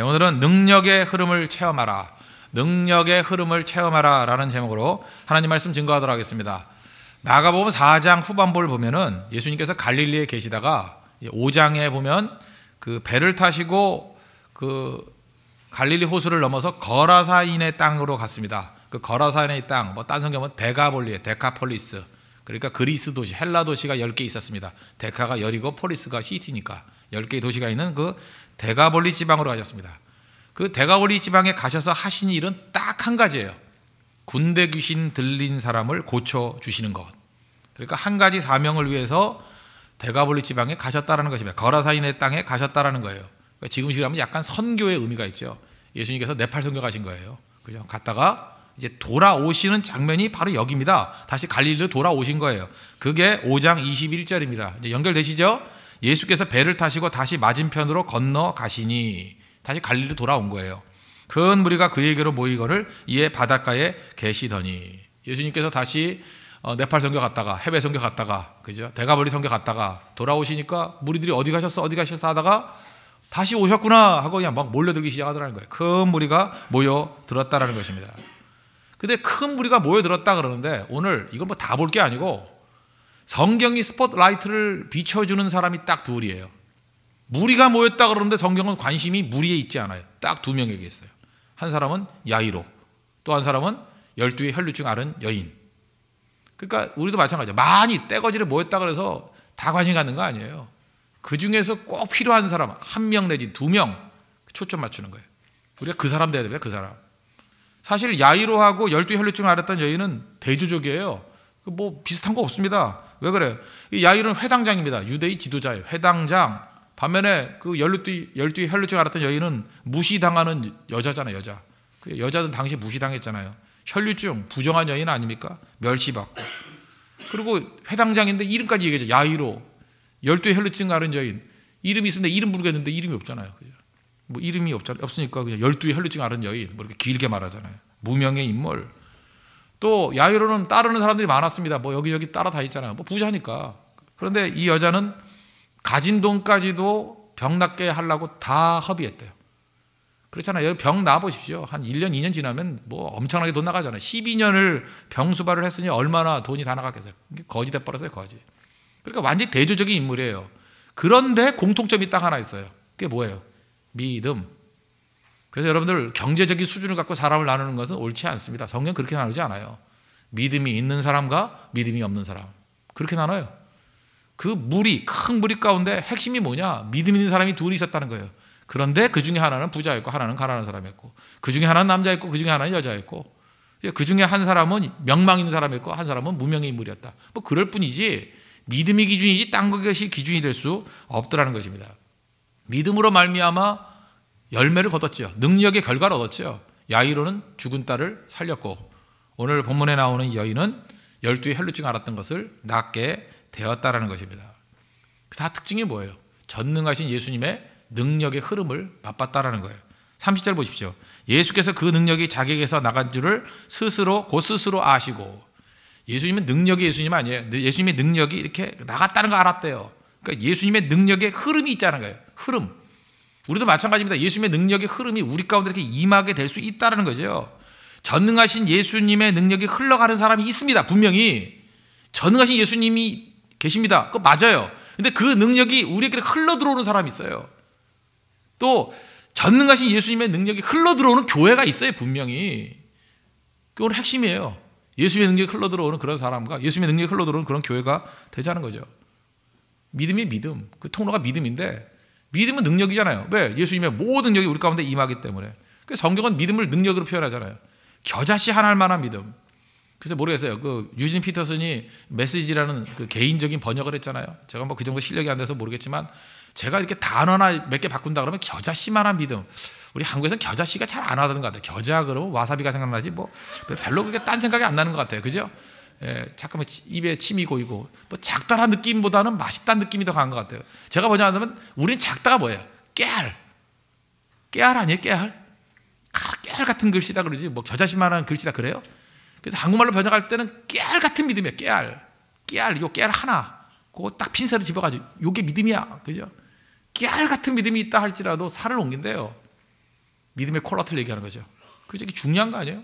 오늘은 능력의 흐름을 체험하라, 능력의 흐름을 체험하라 라는 제목으로 하나님 말씀 증거하도록 하겠습니다. 마가복음 4장 후반부를 보면은 예수님께서 갈릴리에 계시다가 5장에 보면 그 배를 타시고 그 갈릴리 호수를 넘어서 거라사인의 땅으로 갔습니다. 그 거라사인의 땅, 뭐 딴 성경은 데가폴리에 데카폴리스, 그러니까 그리스 도시, 헬라 도시가 10개 있었습니다. 데카가 열이고 폴리스가 시티니까 10개의 도시가 있는 그 데가폴리 지방으로 가셨습니다. 그 데가폴리 지방에 가셔서 하신 일은 딱 한 가지예요. 군대 귀신 들린 사람을 고쳐주시는 것. 그러니까 한 가지 사명을 위해서 데가폴리 지방에 가셨다라는 것입니다. 거라사인의 땅에 가셨다라는 거예요. 그러니까 지금식으로 하면 약간 선교의 의미가 있죠. 예수님께서 네팔 선교 가신 거예요. 그죠? 갔다가 이제 돌아오시는 장면이 바로 여기입니다. 다시 갈릴리로 돌아오신 거예요. 그게 5장 21절입니다. 이제 연결되시죠? 예수께서 배를 타시고 다시 맞은편으로 건너가시니 다시 갈릴리로 돌아온 거예요. 큰 무리가 그에게로 모이거늘 이에 바닷가에 계시더니, 예수님께서 다시 네팔 선교 갔다가 해외 선교 갔다가, 그죠? 데가폴리 선교 갔다가 돌아오시니까 무리들이 어디 가셨어 하다가 다시 오셨구나 하고 그냥 막 몰려들기 시작하더라는 거예요. 큰 무리가 모여들었다라는 것입니다. 근데 큰 무리가 모여들었다 그러는데 오늘 이걸 뭐 다 볼 게 아니고 성경이 스포트라이트를 비춰주는 사람이 딱 둘이에요. 무리가 모였다 그러는데 성경은 관심이 무리에 있지 않아요. 딱 두 명에게 있어요. 한 사람은 야이로, 또 한 사람은 12의 혈류증 앓은 여인. 그러니까 우리도 마찬가지예요. 많이 떼거지를 모였다 그래서 다 관심 갖는 거 아니에요. 그 중에서 꼭 필요한 사람, 한 명 내지 두 명 초점 맞추는 거예요. 우리가 그 사람 돼야 됩니다. 그 사람. 사실 야이로하고 12 혈류증 앓았던 여인은 대조적이에요. 뭐 비슷한 거 없습니다. 왜 그래요? 이 야이로는 회당장입니다. 유대의 지도자예요. 회당장. 반면에 그 12 혈류증 앓았던 여인은 무시당하는 여자잖아요. 여자. 그 여자는 당시에 무시당했잖아요. 혈류증, 부정한 여인 아닙니까? 멸시받고. 그리고 회당장인데 이름까지 얘기하죠. 야이로. 12 혈류증 앓은 여인. 이름이 있으면 이름 부르겠는데 이름이 없잖아요. 뭐 이름이 없으니까 그냥 12 혈류증 앓은 여인. 뭐 이렇게 길게 말하잖아요. 무명의 인물. 또 야이로는 따르는 사람들이 많았습니다. 뭐 여기저기 따라다녔잖아요. 뭐 부자니까. 그런데 이 여자는 가진 돈까지도 병 낫게 하려고 다 허비했대요. 그렇잖아요. 병 나보십시오. 한 1년, 2년 지나면 뭐 엄청나게 돈 나가잖아요. 12년을 병수발을 했으니 얼마나 돈이 다 나갔겠어요. 거지 돼버렸어요. 거지. 그러니까 완전히 대조적인 인물이에요. 그런데 공통점이 딱 하나 있어요. 그게 뭐예요? 믿음. 그래서 여러분들 경제적인 수준을 갖고 사람을 나누는 것은 옳지 않습니다. 성경 그렇게 나누지 않아요. 믿음이 있는 사람과 믿음이 없는 사람. 그렇게 나눠요. 그 무리, 큰 무리 가운데 핵심이 뭐냐? 믿음 있는 사람이 둘이 있었다는 거예요. 그런데 그 중에 하나는 부자였고 하나는 가난한 사람이었고, 그 중에 하나는 남자였고 그 중에 하나는 여자였고, 그 중에 한 사람은 명망 있는 사람이었고 한 사람은 무명의 인물이었다. 뭐 그럴 뿐이지 믿음이 기준이지 딴 것이 기준이 될 수 없더라는 것입니다. 믿음으로 말미암아 열매를 거뒀죠. 능력의 결과를 얻었죠. 야이로는 죽은 딸을 살렸고, 오늘 본문에 나오는 이 여인은 12의 혈류증 앓았던 것을 낫게 되었다라는 것입니다. 다 특징이 뭐예요? 전능하신 예수님의 능력의 흐름을 맛봤다라는 거예요. 30절 보십시오. 예수께서 그 능력이 자기에게서 나간 줄을 스스로 아시고. 예수님은 능력이 예수님 아니에요. 예수님의 능력이 이렇게 나갔다는 거 알았대요. 그러니까 예수님의 능력의 흐름이 있다는 거예요. 흐름. 우리도 마찬가지입니다. 예수님의 능력의 흐름이 우리 가운데 이렇게 임하게 될 수 있다는 거죠. 전능하신 예수님의 능력이 흘러가는 사람이 있습니다. 분명히 전능하신 예수님이 계십니다. 그거 맞아요. 근데 그 능력이 우리에게 흘러 들어오는 사람이 있어요. 또 전능하신 예수님의 능력이 흘러 들어오는 교회가 있어요. 분명히. 그건 핵심이에요. 예수님의 능력이 흘러 들어오는 그런 사람과 예수님의 능력이 흘러 들어오는 그런 교회가 되자는 거죠. 믿음이 믿음. 그 통로가 믿음인데, 믿음은 능력이잖아요. 왜? 예수님의 모든 능력이 우리 가운데 임하기 때문에. 그래서 성경은 믿음을 능력으로 표현하잖아요. 겨자씨 하나할 만한 믿음. 그래서 모르겠어요. 그 유진 피터슨이 메시지라는 그 개인적인 번역을 했잖아요. 제가 뭐 그 정도 실력이 안 돼서 모르겠지만, 제가 이렇게 단어나 몇 개 바꾼다 그러면 겨자씨만한 믿음. 우리 한국에서는 겨자씨가 잘 안 하던 것 같아요. 겨자 그러면 와사비가 생각나지 뭐 별로 그게 딴 생각이 안 나는 것 같아요. 그죠? 예, 잠깐만 입에 침이 고이고, 뭐 작다란 느낌보다는 맛있다는 느낌이 더 강한 것 같아요. 제가 뭐냐 하면 우리는 작다가 뭐예요? 깨알. 깨알 아니에요? 깨알? 깨알 같은 글씨다 그러지. 뭐 겨자씨만한 글씨다 그래요? 그래서 한국말로 번역할 때는 깨알 같은 믿음이에요. 깨알, 요 깨알 하나, 그거 딱 핀셋으로 집어가지고 요게 믿음이야, 그죠? 깨알 같은 믿음이 있다 할지라도 살을 옮긴대요. 믿음의 콜라트를 얘기하는 거죠. 그게 중요한 거 아니에요?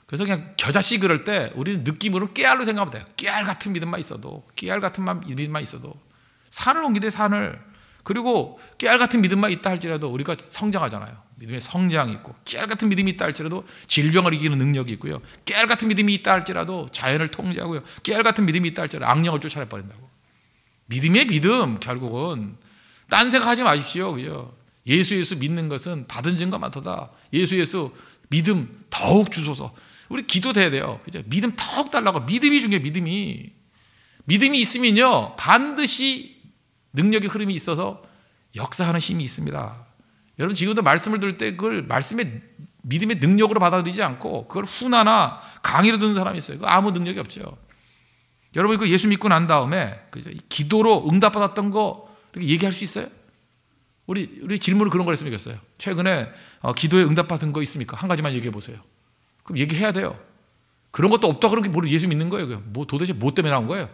그래서 그냥 겨자씨 그럴 때 우리는 느낌으로 깨알로 생각하면 돼요. 깨알 같은 믿음만 있어도, 깨알 같은 믿음만 있어도 산을 옮기되 산을. 그리고 깨알 같은 믿음만 있다 할지라도 우리가 성장하잖아요. 믿음의 성장이 있고, 깨알 같은 믿음이 있다 할지라도 질병을 이기는 능력이 있고요. 깨알 같은 믿음이 있다 할지라도 자연을 통제하고요. 깨알 같은 믿음이 있다 할지라도 악령을 쫓아내버린다고. 믿음의 믿음, 결국은 딴 생각하지 마십시오. 그죠? 예수 믿는 것은 받은 증거 많도다. 예수 믿음 더욱 주소서. 우리 기도돼야 돼요. 그죠? 믿음 더욱 달라고. 믿음이 중요해요. 믿음이 있으면요 반드시 능력의 흐름이 있어서 역사하는 힘이 있습니다. 여러분 지금도 말씀을 들을 때 그걸 말씀의 믿음의 능력으로 받아들이지 않고 그걸 훈화나 강의로 듣는 사람이 있어요. 아무 능력이 없죠. 여러분 그 예수 믿고 난 다음에 그죠? 기도로 응답받았던 거 이렇게 얘기할 수 있어요? 우리 질문을 그런 걸 했으면 좋겠어요. 최근에 기도에 응답받은 거 있습니까? 한 가지만 얘기해 보세요. 그럼 얘기해야 돼요. 그런 것도 없다 그런 게 뭘 예수 믿는 거예요? 뭐 도대체 뭐 때문에 나온 거예요?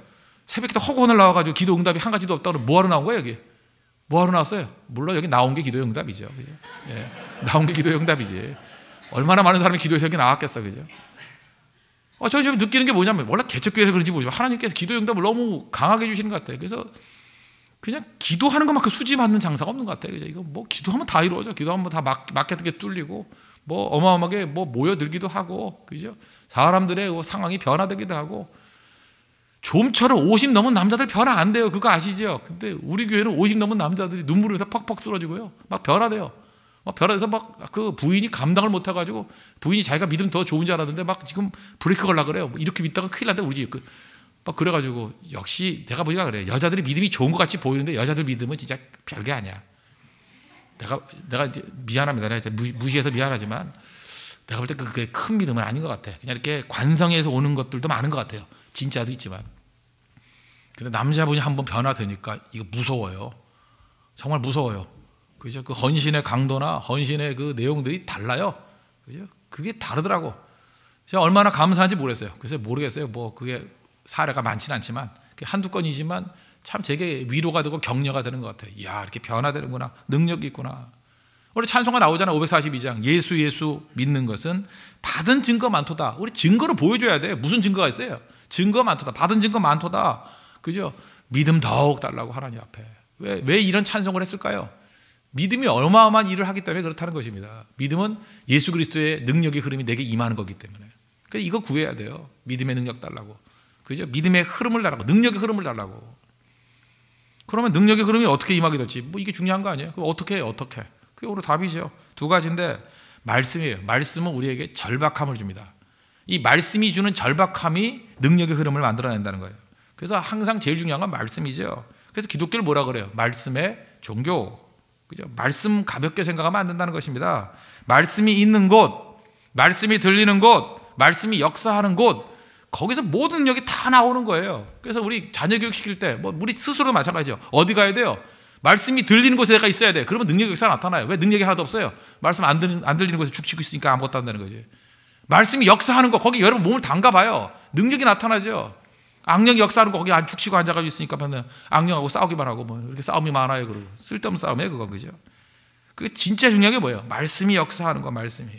새벽에 허구원을 나와가지고 기도 응답이 한 가지도 없다 그러면 뭐하러 나온 거예요 여기? 뭐하러 나왔어요? 물론 여기 나온 게 기도의 응답이죠. 그죠? 예, 나온 게 기도의 응답이지. 얼마나 많은 사람이 기도에서 여기 나왔겠어. 그죠? 저는 지금 느끼는 게 뭐냐면 원래 개척교회에서 그런지 모르지만 하나님께서 기도의 응답을 너무 강하게 주시는 것 같아요. 그래서 그냥 기도하는 것만큼 수지 받는 장사가 없는 것 같아요. 그죠? 이거 뭐 기도하면 다 이루어져. 기도하면 다 막히게 뚫리고 뭐 어마어마하게 뭐 모여들기도 하고, 그죠? 사람들의 상황이 변화되기도 하고. 좀처럼 50 넘은 남자들 변화 안 돼요. 그거 아시죠? 근데 우리 교회는 50 넘은 남자들이 눈물을 흘려 퍽퍽 쓰러지고요. 막 변화돼요. 막 변화돼서 막 그 부인이 감당을 못 해가지고 부인이 자기가 믿음 더 좋은 줄 알았는데 막 지금 브레이크 걸라 그래요. 이렇게 믿다가 큰일 난다 우리 집. 막 그래가지고 역시 내가 보니까 그래. 여자들이 믿음이 좋은 것 같이 보이는데 여자들 믿음은 진짜 별게 아니야. 내가 이제 미안합니다. 내가 무시해서 미안하지만 내가 볼 때 그게 큰 믿음은 아닌 것 같아. 그냥 이렇게 관성에서 오는 것들도 많은 것 같아요. 진짜도 있지만. 근데 남자분이 한번 변화되니까 이거 무서워요. 정말 무서워요. 그죠? 그 헌신의 강도나 헌신의 그 내용들이 달라요. 그죠? 그게 다르더라고. 제가 얼마나 감사한지 모르겠어요. 그래서 모르겠어요. 뭐 그게 사례가 많지는 않지만 한두 건이지만 참 제게 위로가 되고 격려가 되는 것 같아요. 이야, 이렇게 변화되는구나. 능력이 있구나. 우리 찬송가 나오잖아. 542장. 예수 믿는 것은 받은 증거 많도다. 우리 증거를 보여줘야 돼. 무슨 증거가 있어요? 증거 많도다. 받은 증거 많도다. 그죠? 믿음 더욱 달라고 하나님 앞에. 왜 이런 찬송을 했을까요? 믿음이 어마어마한 일을 하기 때문에 그렇다는 것입니다. 믿음은 예수 그리스도의 능력의 흐름이 내게 임하는 거기 때문에. 그래서 이거 구해야 돼요. 믿음의 능력 달라고. 그죠? 믿음의 흐름을 달라고. 능력의 흐름을 달라고. 그러면 능력의 흐름이 어떻게 임하게 될지 뭐 이게 중요한 거 아니에요? 그럼 어떻게 해요? 어떻게? 그게 오늘 답이죠. 두 가지인데 말씀이에요. 말씀은 우리에게 절박함을 줍니다. 이 말씀이 주는 절박함이 능력의 흐름을 만들어낸다는 거예요. 그래서 항상 제일 중요한 건 말씀이죠. 그래서 기독교를 뭐라 그래요? 말씀의 종교. 그죠? 말씀 가볍게 생각하면 안 된다는 것입니다. 말씀이 있는 곳, 말씀이 들리는 곳, 말씀이 역사하는 곳, 거기서 모든 능력이 다 나오는 거예요. 그래서 우리 자녀 교육 시킬 때, 뭐 우리 스스로도 마찬가지죠. 어디 가야 돼요? 말씀이 들리는 곳에 내가 있어야 돼. 그러면 능력의 역사가 나타나요. 왜 능력이 하나도 없어요? 말씀 안 들리는 곳에 죽치고 있으니까 아무것도 안 되는 거지. 말씀이 역사하는 거, 거기 여러분 몸을 담가봐요. 능력이 나타나죠. 악령이 역사하는 거 거기 죽치고 앉아가지고 있으니까 악령하고 싸우기만 하고 뭐 이렇게 싸움이 많아요. 그러고 쓸데없는 싸움이에요, 그건. 그죠? 그게 진짜 중요한 게 뭐예요? 말씀이 역사하는 거, 말씀이.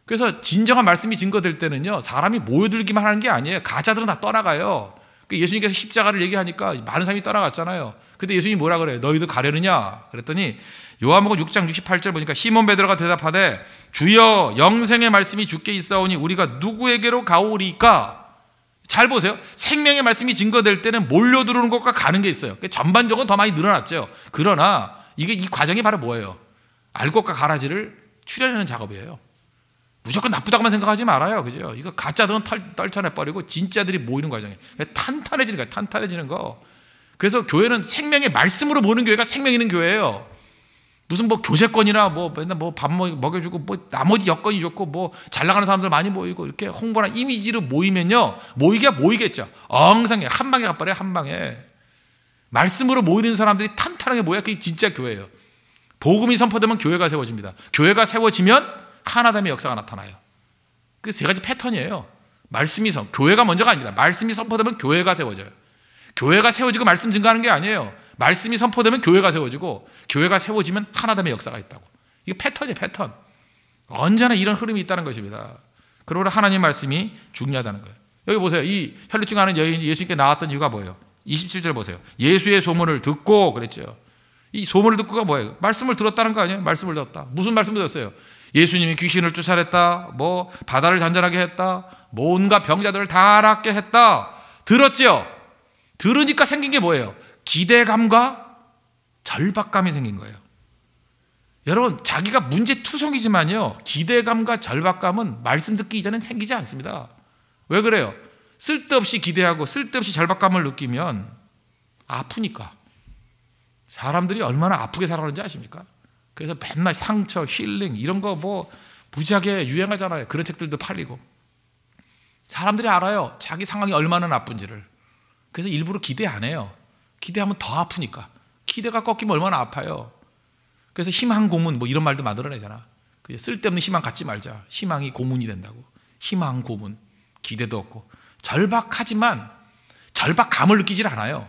그래서 진정한 말씀이 증거될 때는요, 사람이 모여들기만 하는 게 아니에요. 가짜들은 다 떠나가요. 예수님께서 십자가를 얘기하니까 많은 사람이 떠나갔잖아요. 근데 예수님이 뭐라 그래요? 너희도 가려느냐? 그랬더니 요한복음 6장 68절 보니까 시몬 베드로가 대답하되 주여 영생의 말씀이 주께 있사오니 우리가 누구에게로 가오리까? 잘 보세요. 생명의 말씀이 증거될 때는 몰려들어오는 것과 가는 게 있어요. 전반적으로 더 많이 늘어났죠. 그러나 이 과정이 바로 뭐예요? 알 것과 가라지를 추려내는 작업이에요. 무조건 나쁘다고만 생각하지 말아요. 그죠? 이거 가짜들은 떨쳐내버리고 진짜들이 모이는 과정이에요. 탄탄해지는 거예요. 탄탄해지는 거. 그래서 교회는 생명의 말씀으로 모는 교회가 생명 있는 교회예요. 무슨 뭐 교제권이나 뭐 맨날 뭐 밥 먹여주고 뭐 나머지 여건이 좋고 뭐 잘 나가는 사람들 많이 모이고 이렇게 홍보나 이미지로 모이면요, 모이겠죠. 엉성해. 한 방에 가버려요. 한 방에. 말씀으로 모이는 사람들이 탄탄하게 모여야 그게 진짜 교회예요. 복음이 선포되면 교회가 세워집니다. 교회가 세워지면 하나됨의 역사가 나타나요. 그 세 가지 패턴이에요. 교회가 먼저가 아닙니다. 말씀이 선포되면 교회가 세워져요. 교회가 세워지고 말씀 증거하는 게 아니에요. 말씀이 선포되면 교회가 세워지고 교회가 세워지면 하나됨의 역사가 있다고. 이게 패턴이에요, 패턴. 언제나 이런 흐름이 있다는 것입니다. 그러므로 하나님 말씀이 중요하다는 거예요. 여기 보세요. 이 혈루증 하는 여인이 예수님께 나왔던 이유가 뭐예요? 27절 보세요. 예수의 소문을 듣고 그랬죠. 이 소문을 듣고가 뭐예요? 말씀을 들었다는 거 아니에요? 말씀을 들었다. 무슨 말씀을 들었어요? 예수님이 귀신을 쫓아냈다. 뭐 바다를 잔잔하게 했다. 뭐 온갖 병자들을 다 낫게 했다. 들었죠? 들으니까 생긴 게 뭐예요? 기대감과 절박감이 생긴 거예요. 여러분, 자기가 문제투성이지만요, 기대감과 절박감은 말씀 듣기 이전엔 생기지 않습니다. 왜 그래요? 쓸데없이 기대하고 쓸데없이 절박감을 느끼면 아프니까. 사람들이 얼마나 아프게 살아가는지 아십니까? 그래서 맨날 상처, 힐링 이런 거 뭐 무지하게 유행하잖아요. 그런 책들도 팔리고. 사람들이 알아요. 자기 상황이 얼마나 나쁜지를. 그래서 일부러 기대 안 해요. 기대하면 더 아프니까. 기대가 꺾이면 얼마나 아파요. 그래서 희망 고문 뭐 이런 말도 만들어내잖아. 쓸데없는 희망 갖지 말자. 희망이 고문이 된다고. 희망 고문. 기대도 없고. 절박하지만 절박감을 느끼질 않아요.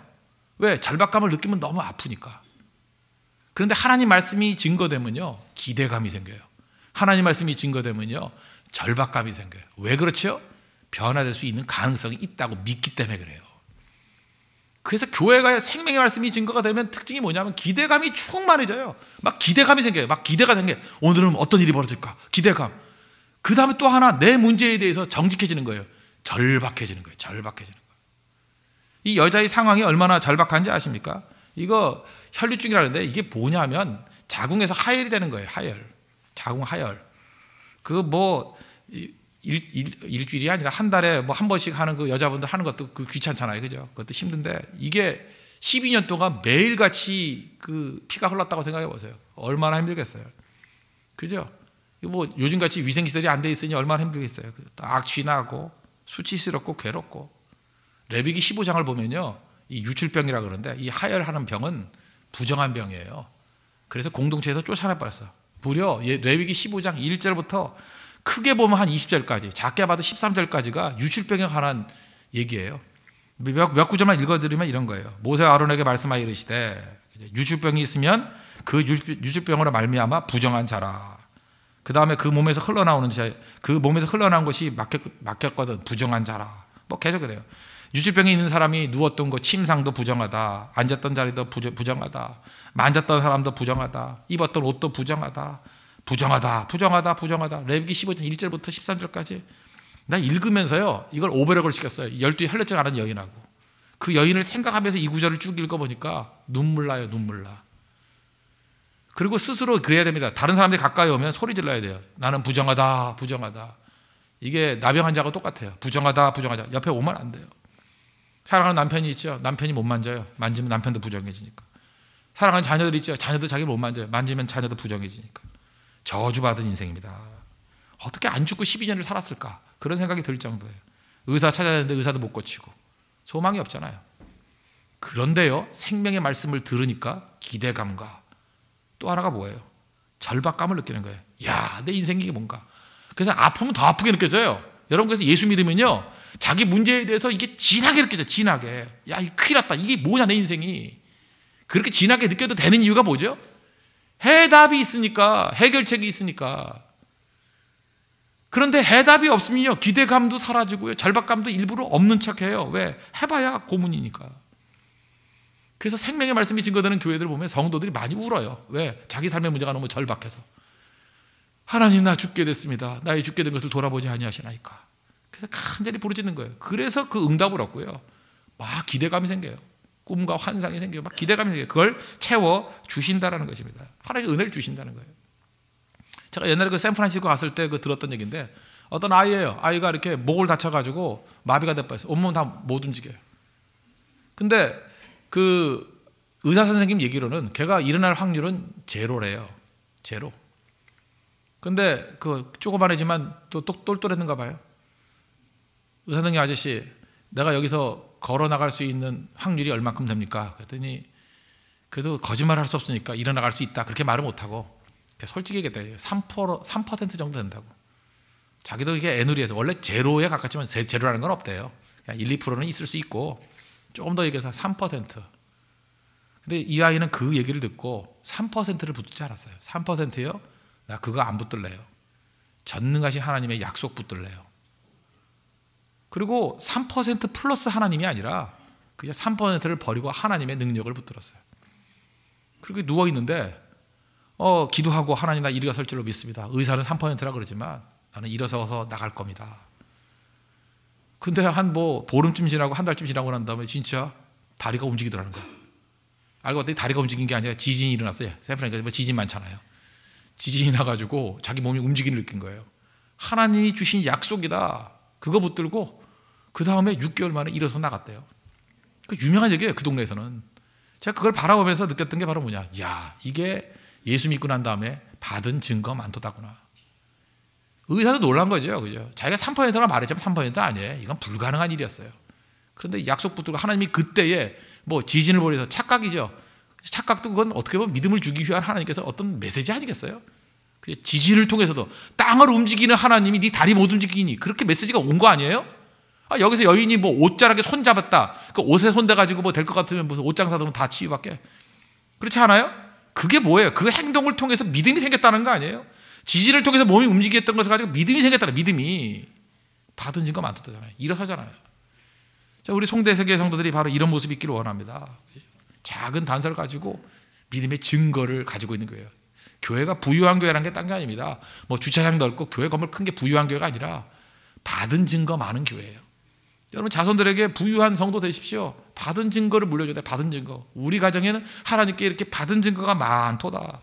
왜? 절박감을 느끼면 너무 아프니까. 그런데 하나님 말씀이 증거되면요, 기대감이 생겨요. 하나님 말씀이 증거되면요, 절박감이 생겨요. 왜 그렇죠? 변화될 수 있는 가능성이 있다고 믿기 때문에 그래요. 그래서 교회가 생명의 말씀이 증거가 되면 특징이 뭐냐면 기대감이 충만해져요. 막 기대감이 생겨요. 막 기대가 생겨요. 오늘은 어떤 일이 벌어질까? 기대감. 그 다음에 또 하나 내 문제에 대해서 정직해지는 거예요. 절박해지는 거예요. 절박해지는 거예요. 이 여자의 상황이 얼마나 절박한지 아십니까? 이거 혈류증이라는데 이게 뭐냐면 자궁에서 하혈이 되는 거예요. 하혈. 자궁 하혈. 그 뭐 일주일이 아니라 한 달에 뭐 한 번씩 하는 그 여자분들 하는 것도 그 귀찮잖아요. 그죠? 그것도 힘든데 이게 12년 동안 매일같이 그 피가 흘렀다고 생각해 보세요. 얼마나 힘들겠어요. 그죠? 뭐 요즘같이 위생시설이 안 돼 있으니 얼마나 힘들겠어요. 악취 나고 수치스럽고 괴롭고. 레위기 15장을 보면요, 이 유출병이라 그러는데 이 하혈하는 병은 부정한 병이에요. 그래서 공동체에서 쫓아내버렸어. 무려 레위기 15장 1절부터 크게 보면 한 20절까지, 작게 봐도 13절까지가 유출병에 관한 얘기예요. 몇 구절만 읽어드리면 이런 거예요. 모세와 아론에게 말씀하여 이르시되 유출병이 있으면 그 유출병으로 말미암아 부정한 자라. 그 다음에 그 몸에서 흘러나오는 자, 그 몸에서 흘러나온 것이 막혔거든. 부정한 자라. 뭐 계속 그래요. 유출병이 있는 사람이 누웠던 거 침상도 부정하다. 앉았던 자리도 부정하다. 만졌던 사람도 부정하다. 입었던 옷도 부정하다. 부정하다. 부정하다. 부정하다. 레위기 15장 1절부터 13절까지 나 읽으면서요, 이걸 오버력을 시켰어요. 12 혈루증 앓은 여인하고. 그 여인을 생각하면서 이 구절을 쭉 읽어보니까 눈물 나요. 눈물 나. 그리고 스스로 그래야 됩니다. 다른 사람들이 가까이 오면 소리 질러야 돼요. 나는 부정하다. 부정하다. 이게 나병 환자하고 똑같아요. 부정하다. 부정하다. 옆에 오면 안 돼요. 사랑하는 남편이 있죠. 남편이 못 만져요. 만지면 남편도 부정해지니까. 사랑하는 자녀들 있죠. 자녀도 자기 못 만져요. 만지면 자녀도 부정해지니까. 저주받은 인생입니다. 어떻게 안 죽고 12년을 살았을까? 그런 생각이 들 정도예요. 의사 찾아냈는데 의사도 못 고치고. 소망이 없잖아요. 그런데요, 생명의 말씀을 들으니까 기대감과 또 하나가 뭐예요? 절박감을 느끼는 거예요. 야, 내 인생이 이게 뭔가. 그래서 아프면 더 아프게 느껴져요. 여러분, 그래서 예수 믿으면요, 자기 문제에 대해서 이게 진하게 느껴져요. 진하게. 야, 이거 큰일 났다. 이게 뭐냐, 내 인생이. 그렇게 진하게 느껴도 되는 이유가 뭐죠? 해답이 있으니까, 해결책이 있으니까. 그런데 해답이 없으면요, 기대감도 사라지고요, 절박감도 일부러 없는 척해요. 왜? 해봐야 고문이니까. 그래서 생명의 말씀이 증거되는 교회들을 보면 성도들이 많이 울어요. 왜? 자기 삶의 문제가 너무 절박해서. 하나님, 나 죽게 됐습니다. 나의 죽게 된 것을 돌아보지 아니하시나이까. 그래서 간절히 부르짖는 거예요. 그래서 그 응답을 얻고요, 막 기대감이 생겨요. 꿈과 환상이 생겨요. 막 기대감이 생겨요. 그걸 채워 주신다라는 것입니다. 하나님의 은혜를 주신다는 거예요. 제가 옛날에 그 샌프란시스코 갔을 때 그 들었던 얘기인데, 어떤 아이예요. 아이가 이렇게 목을 다쳐가지고 마비가 돼버렸어요. 온몸 다 못 움직여요. 근데 그 의사 선생님 얘기로는 걔가 일어날 확률은 제로래요. 제로. 근데 그 조그만하지만 또 똘똘했는가 봐요. 의사 선생님 아저씨, 내가 여기서 걸어 나갈 수 있는 확률이 얼만큼 됩니까? 그랬더니 그래도 거짓말할 수 없으니까 일어나갈 수 있다. 그렇게 말을 못하고 솔직히 얘기했다. 3% 정도 된다고. 자기도 이게 애누리에서 원래 제로에 가깝지만 제로라는 건 없대요. 그냥 1, 2%는 있을 수 있고, 조금 더 얘기해서 3%. 근데 이 아이는 그 얘기를 듣고 3%를 붙지 않았어요. 3%요? 나 그거 안 붙들래요. 전능하신 하나님의 약속 붙들래요. 그리고 3% 플러스 하나님이 아니라 그냥 3%를 버리고 하나님의 능력을 붙들었어요. 그리고 누워있는데 기도하고 하나님 나 일어설 줄로 믿습니다. 의사는 3%라 그러지만 나는 일어서서 나갈 겁니다. 근데 한 보름쯤 지나고 한 달쯤 지나고 난 다음에 진짜 다리가 움직이더라는 거예요. 알고 봤더니 다리가 움직인 게 아니라 지진이 일어났어요. 샌프란시스코에 지진 많잖아요. 지진이 나가지고 자기 몸이 움직임을 느낀 거예요. 하나님이 주신 약속이다. 그거 붙들고 그 다음에 6개월 만에 일어서 나갔대요. 그 유명한 얘기예요. 그 동네에서는. 제가 그걸 바라보면서 느꼈던 게 바로 뭐냐. 야, 이게 예수 믿고 난 다음에 받은 증거 많도다구나. 의사도 놀란 거죠. 그죠? 자기가 3%라 말했지만 3% 아니에요. 이건 불가능한 일이었어요. 그런데 약속 붙들고 하나님이 그때에 지진을 벌여서 착각이죠. 착각도 그건 어떻게 보면 믿음을 주기 위한 하나님께서 어떤 메시지 아니겠어요? 지진을 통해서도 땅을 움직이는 하나님이 네 다리 못 움직이니 그렇게 메시지가 온 거 아니에요? 여기서 여인이 옷자락에 손 잡았다. 그 옷에 손 대가지고 될 것 같으면 무슨 옷장 사두면 다 치유받게. 그렇지 않아요? 그게 뭐예요? 그 행동을 통해서 믿음이 생겼다는 거 아니에요? 지진을 통해서 몸이 움직였던 것을 가지고 믿음이 생겼다는 믿음이 받은 증거 많다잖아요. 일어서잖아요. 자, 우리 송대 세계 성도들이 바로 이런 모습이 있기를 원합니다. 작은 단서를 가지고 믿음의 증거를 가지고 있는 거예요. 교회가 부유한 교회라는 게 딴 게 아닙니다. 주차장 넓고 교회 건물 큰 게 부유한 교회가 아니라 받은 증거 많은 교회예요. 여러분 자손들에게 부유한 성도 되십시오. 받은 증거를 물려줘야 돼. 받은 증거. 우리 가정에는 하나님께 이렇게 받은 증거가 많도다.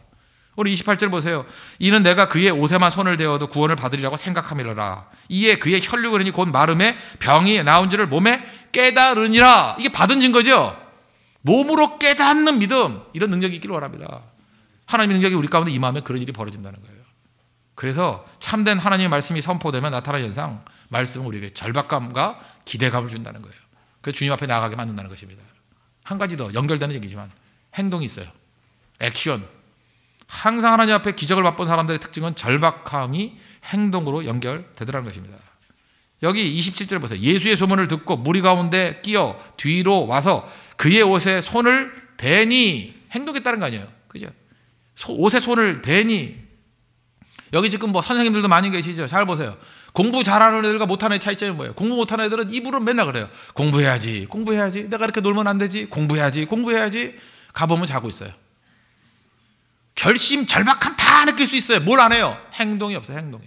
우리 28절 보세요. 이는 내가 그의 옷에만 손을 대어도 구원을 받으리라고 생각함이라. 이에 그의 혈육을 하니 곧 마름에 병이 나온 줄을 몸에 깨달으니라. 이게 받은 증거죠. 몸으로 깨닫는 믿음. 이런 능력이 있기를 원합니다. 하나님의 능력이 우리 가운데 임하면 그런 일이 벌어진다는 거예요. 그래서 참된 하나님의 말씀이 선포되면 나타나는 현상, 말씀은 우리에게 절박감과 기대감을 준다는 거예요. 그래서 주님 앞에 나아가게 만든다는 것입니다. 한 가지 더 연결되는 얘기지만 행동이 있어요. 액션. 항상 하나님 앞에 기적을 맛본 사람들의 특징은 절박함이 행동으로 연결되더라는 것입니다. 여기 27절 보세요. 예수의 소문을 듣고 무리 가운데 끼어 뒤로 와서 그의 옷에 손을 대니. 행동했다는 거 아니에요. 그죠? 옷에 손을 대니. 여기 지금 선생님들도 많이 계시죠. 잘 보세요. 공부 잘하는 애들과 못하는 애의 차이점이 뭐예요? 공부 못하는 애들은 입으로 맨날 그래요. 공부해야지, 공부해야지. 내가 이렇게 놀면 안 되지. 공부해야지, 공부해야지. 가보면 자고 있어요. 결심, 절박함 다 느낄 수 있어요. 뭘 안 해요? 행동이 없어요. 행동이.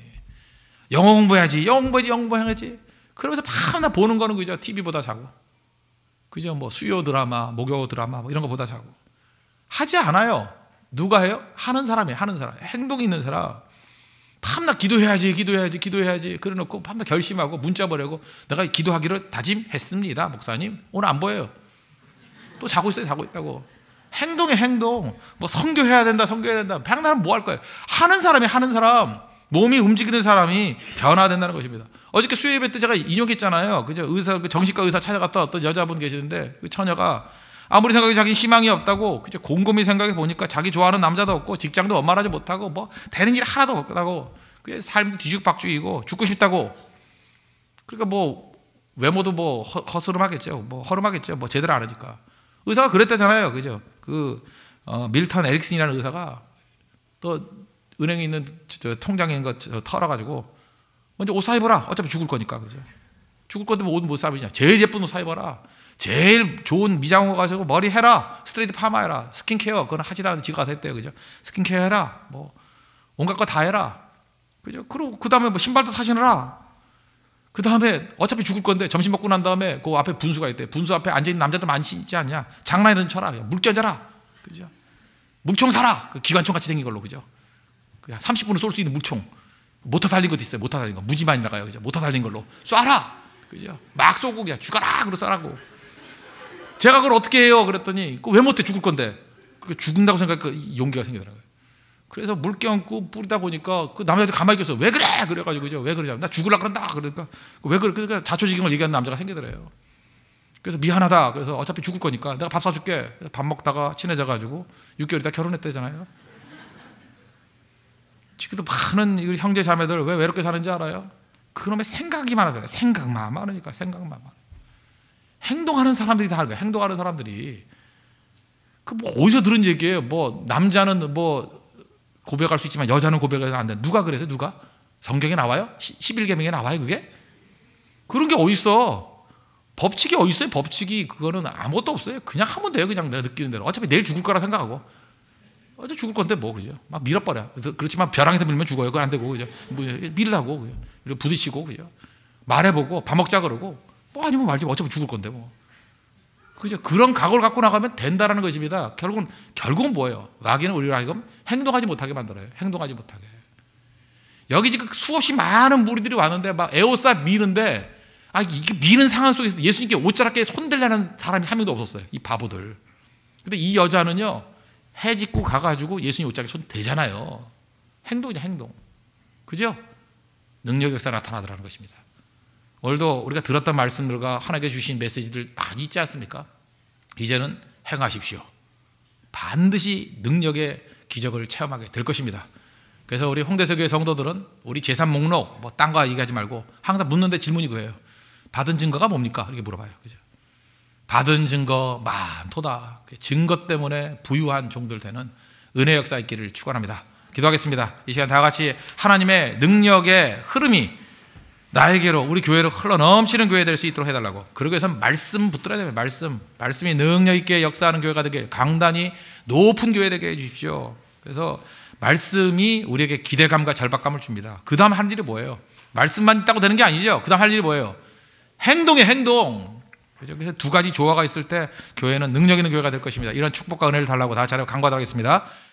영어 공부해야지, 영어 공부해야지, 영어 공부해야지. 그러면서 밤낮 보는 거는 그죠? TV보다 자고. 그죠? 수요 드라마, 목요 드라마 이런 거 보다 자고. 하지 않아요. 누가 해요? 하는 사람이에요. 하는 사람. 행동이 있는 사람. 밤낮 기도해야지, 기도해야지, 기도해야지. 그래 놓고 밤낮 결심하고 문자 보내고 내가 기도하기로 다짐했습니다. 목사님. 오늘 안 보여요. 또 자고 있어요. 자고 있다고. 행동에 행동. 선교해야 된다, 선교해야 된다. 백날은 뭐 할 거예요? 하는 사람이 하는 사람. 몸이 움직이는 사람이 변화된다는 것입니다. 어저께 수요예배 때 제가 인용했잖아요. 그죠? 정신과 의사 찾아갔다 어떤 여자분 계시는데 그 처녀가 아무리 생각해도 자기 희망이 없다고, 그죠? 곰곰이 생각해 보니까 자기 좋아하는 남자도 없고 직장도 원만하지 못하고 되는 일 하나도 없다고. 그게 삶도 뒤죽박죽이고 죽고 싶다고. 그러니까 외모도 허스름하겠죠. 허름하겠죠. 제대로 안 하니까. 의사가 그랬다잖아요. 그죠? 밀턴 에릭슨이라는 의사가 또 은행에 있는 통장에 있는 거 털어가지고 먼저 옷 사입어라. 어차피 죽을 거니까. 그죠? 죽을 건데 옷 못 사입냐. 제일 예쁜 옷 사입어라. 제일 좋은 미장원 가지고 머리 해라. 스트레이트 파마 해라. 스킨케어. 그건 하지도 않는데 지가 가서 했대요. 그죠? 스킨케어 해라. 온갖 거 다 해라. 그죠? 그리고 그 다음에 신발도 사시느라. 그 다음에 어차피 죽을 건데 점심 먹고 난 다음에 그 앞에 분수가 있대. 분수 앞에 앉아있는 남자들 많지 않냐? 장난이라도 쳐라. 물 껴져라. 그죠? 물총 사라. 기관총 같이 생긴 걸로. 그죠? 30분을 쏠 수 있는 물총. 모터 달린 것도 있어요. 모터 달린 거. 무지 많이 나가요. 그죠? 모터 달린 걸로. 쏴라. 그죠? 막 쏘고 그냥 죽어라. 그러고 쏴라고. 제가 그걸 어떻게 해요? 그랬더니 왜 못해? 죽을 건데. 죽는다고 생각하니까 용기가 생기더라고요. 그래서 물 껴안고 뿌리다 보니까 그 남자들 가만히 있었어요. 왜 그래? 그래가지고 그죠? 왜 그러냐? 나 죽으려고 그런다. 그러니까 왜 그래? 그러니까 자초지경을 얘기하는 남자가 생기더래요. 그래서 미안하다. 그래서 어차피 죽을 거니까 내가 밥 사줄게. 밥 먹다가 친해져가지고 6개월 있다 결혼했대잖아요. 지금도 많은 형제 자매들 왜 외롭게 사는지 알아요? 그놈의 생각이 많아서. 생각만 많으니까. 생각만 많아. 행동하는 사람들이 다 하는 거예요. 행동하는 사람들이. 어디서 들은 얘기예요? 남자는 고백할 수 있지만 여자는 고백하면 안 돼. 누가 그래서 누가? 성경에 나와요? 11계명에 나와요 그게? 그런 게 어딨어? 법칙이 어딨어요? 법칙이. 그거는 아무것도 없어요. 그냥 하면 돼요. 그냥 내가 느끼는 대로. 어차피 내일 죽을 거라 생각하고. 어차피 죽을 건데 뭐, 그죠? 막 밀어버려. 그래서 그렇지만 벼랑에서 밀면 죽어요. 그거 안 되고, 그죠? 뭐 밀라고, 그죠? 그리고 부딪히고, 그죠? 말해보고 밥 먹자 그러고 뭐 아니면 말지 어차피 죽을 건데 뭐. 그죠? 그런 각오를 갖고 나가면 된다라는 것입니다. 결국은 뭐예요? 마귀는 우리를 하여금 행동하지 못하게 만들어요. 행동하지 못하게. 여기 지금 수없이 많은 무리들이 왔는데 막 에워싸 미는데, 이게 미는 상황 속에서 예수님께 옷자락에 손대려는 사람이 한 명도 없었어요. 이 바보들. 근데 이 여자는요, 해 짚고 가가지고 예수님 옷자락에 손 대잖아요. 행동이죠, 행동. 그죠? 능력 역사 나타나더라는 것입니다. 오늘도 우리가 들었던 말씀들과 하나님께 주신 메시지들 많이 있지 않습니까? 이제는 행하십시오. 반드시 능력의 기적을 체험하게 될 것입니다. 그래서 우리 홍대서교회 성도들은 우리 재산 목록, 뭐 딴 거 얘기하지 말고 항상 묻는데 질문이 그거예요. 받은 증거가 뭡니까? 이렇게 물어봐요. 그죠? 받은 증거 많도다. 증거 때문에 부유한 종들 되는 은혜 역사 있기를 축원합니다. 기도하겠습니다. 이 시간 다 같이 하나님의 능력의 흐름이 나에게로, 우리 교회로 흘러 넘치는 교회 될 수 있도록 해달라고. 그러기 위해서는 말씀 붙들어야 됩니다. 말씀이 능력 있게 역사하는 교회가 되게, 강단이 높은 교회 되게 해주십시오. 그래서 말씀이 우리에게 기대감과 절박감을 줍니다. 그 다음 할 일이 뭐예요? 말씀만 있다고 되는 게 아니죠. 그 다음 할 일이 뭐예요? 행동이에요, 행동. 그래서 두 가지 조화가 있을 때 교회는 능력 있는 교회가 될 것입니다. 이런 축복과 은혜를 달라고 다 잘하고 간구하도록 하겠습니다.